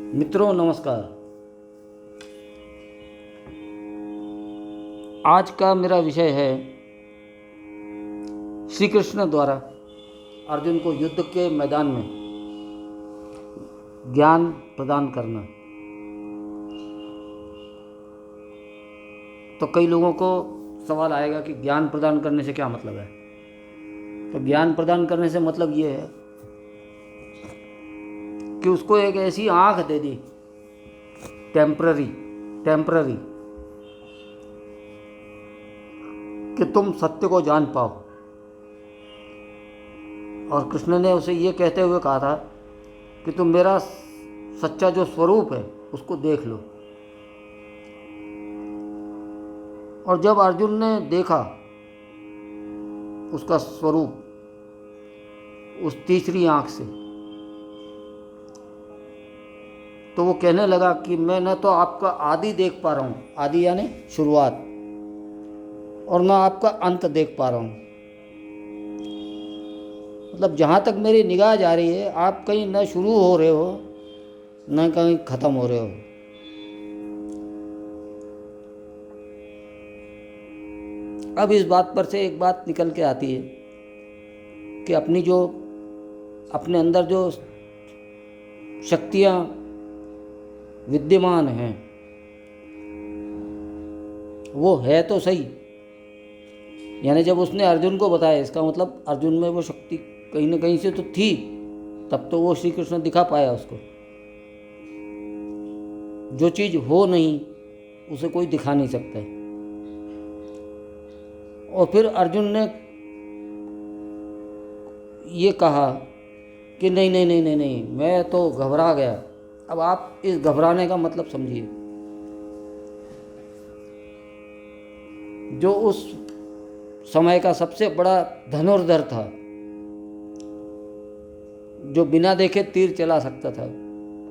मित्रों नमस्कार। आज का मेरा विषय है श्री कृष्ण द्वारा अर्जुन को युद्ध के मैदान में ज्ञान प्रदान करना। तो कई लोगों को सवाल आएगा कि ज्ञान प्रदान करने से क्या मतलब है। तो ज्ञान प्रदान करने से मतलब ये है कि उसको एक ऐसी आँख दे दी टेम्पररी कि तुम सत्य को जान पाओ। और कृष्ण ने उसे ये कहते हुए कहा था कि तुम मेरा सच्चा जो स्वरूप है उसको देख लो। और जब अर्जुन ने देखा उसका स्वरूप उस तीसरी आंख से, तो वो कहने लगा कि मैं न तो आपका आदि देख पा रहा हूँ, आदि यानी शुरुआत, और न आपका अंत देख पा रहा हूँ। मतलब जहाँ तक मेरी निगाह जा रही है आप कहीं न शुरू हो रहे हो न कहीं ख़त्म हो रहे हो। अब इस बात पर से एक बात निकल के आती है कि अपने अंदर जो शक्तियाँ विद्यमान हैं वो है तो सही। यानी जब उसने अर्जुन को बताया, इसका मतलब अर्जुन में वो शक्ति कहीं ना कहीं से तो थी, तब तो वो श्री कृष्ण दिखा पाया उसको। जो चीज़ हो नहीं उसे कोई दिखा नहीं सकता है। और फिर अर्जुन ने ये कहा कि नहीं नहीं नहीं नहीं नहीं, मैं तो घबरा गया। अब आप इस घबराने का मतलब समझिए। जो उस समय का सबसे बड़ा धनुर्धर था, जो बिना देखे तीर चला सकता था,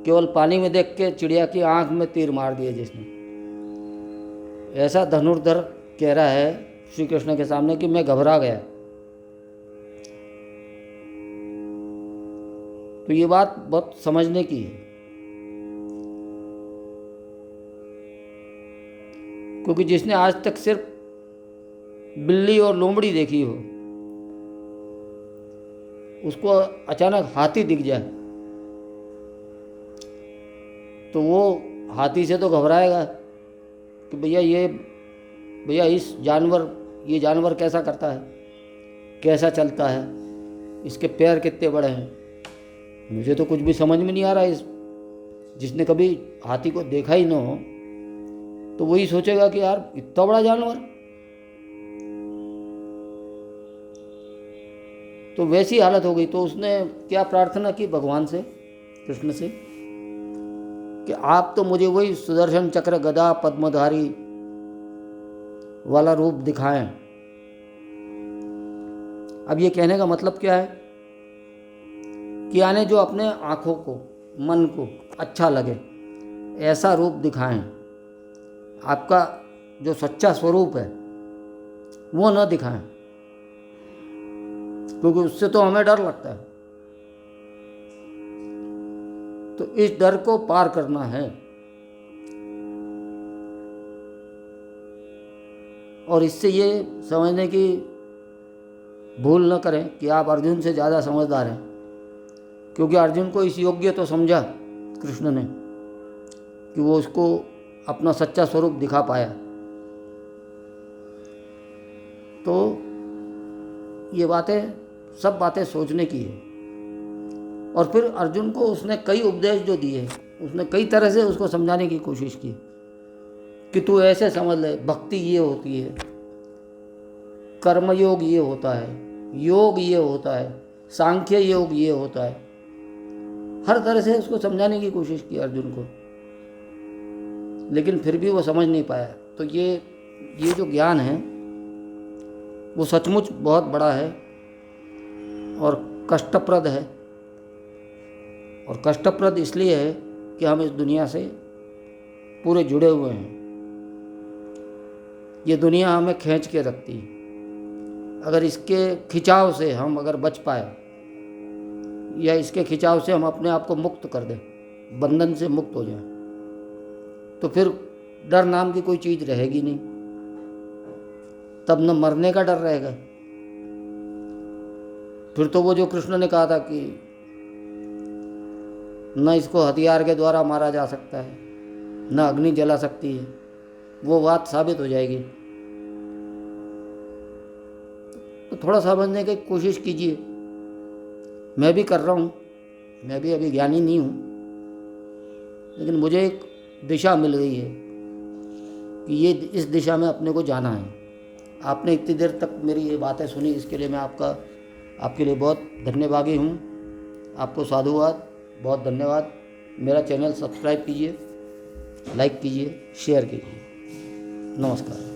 केवल पानी में देख के चिड़िया की आंख में तीर मार दिया जिसने, ऐसा धनुर्धर कह रहा है श्री कृष्ण के सामने कि मैं घबरा गया। तो ये बात बहुत समझने की है, क्योंकि जिसने आज तक सिर्फ बिल्ली और लोमड़ी देखी हो, उसको अचानक हाथी दिख जाए तो वो हाथी से तो घबराएगा कि भैया ये जानवर कैसा करता है, कैसा चलता है, इसके पैर कितने बड़े हैं, मुझे तो कुछ भी समझ में नहीं आ रहा है। जिसने कभी हाथी को देखा ही ना हो तो वही सोचेगा कि यार इतना बड़ा जानवर। तो वैसी हालत हो गई। तो उसने क्या प्रार्थना की भगवान से, कृष्ण से, कि आप तो मुझे वही सुदर्शन चक्र गदा पद्मधारी वाला रूप दिखाएं। अब ये कहने का मतलब क्या है कि यानी जो अपने आँखों को, मन को अच्छा लगे ऐसा रूप दिखाएं। आपका जो सच्चा स्वरूप है वो न दिखाएं, क्योंकि उससे तो हमें डर लगता है। तो इस डर को पार करना है। और इससे ये समझने की भूल न करें कि आप अर्जुन से ज़्यादा समझदार हैं, क्योंकि अर्जुन को इस योग्य तो समझा कृष्ण ने कि वो उसको अपना सच्चा स्वरूप दिखा पाया। तो ये सब बातें सोचने की है। और फिर अर्जुन को उसने कई उपदेश जो दिए, उसने कई तरह से उसको समझाने की कोशिश की कि तू ऐसे समझ ले, भक्ति ये होती है, कर्मयोग ये होता है, योग ये होता है, सांख्य योग ये होता है। हर तरह से उसको समझाने की कोशिश की अर्जुन को, लेकिन फिर भी वो समझ नहीं पाया। तो ये जो ज्ञान है वो सचमुच बहुत बड़ा है और कष्टप्रद है। और कष्टप्रद इसलिए है कि हम इस दुनिया से पूरे जुड़े हुए हैं। ये दुनिया हमें खींच के रखती है। अगर इसके खिंचाव से हम अगर बच पाए, या इसके खिंचाव से हम अपने आप को मुक्त कर दें, बंधन से मुक्त हो जाएं, तो फिर डर नाम की कोई चीज़ रहेगी नहीं। तब न मरने का डर रहेगा। फिर तो वो जो कृष्ण ने कहा था कि न इसको हथियार के द्वारा मारा जा सकता है, न अग्नि जला सकती है, वो बात साबित हो जाएगी। तो थोड़ा समझने की कोशिश कीजिए। मैं भी कर रहा हूँ, मैं भी अभी ज्ञानी नहीं हूँ, लेकिन मुझे एक दिशा मिल गई है कि ये इस दिशा में अपने को जाना है। आपने इतनी देर तक मेरी ये बातें सुनी, इसके लिए मैं आपके लिए बहुत धन्यवादी हूँ। आपको साधुवाद, बहुत धन्यवाद। मेरा चैनल सब्सक्राइब कीजिए, लाइक कीजिए, शेयर कीजिए। नमस्कार।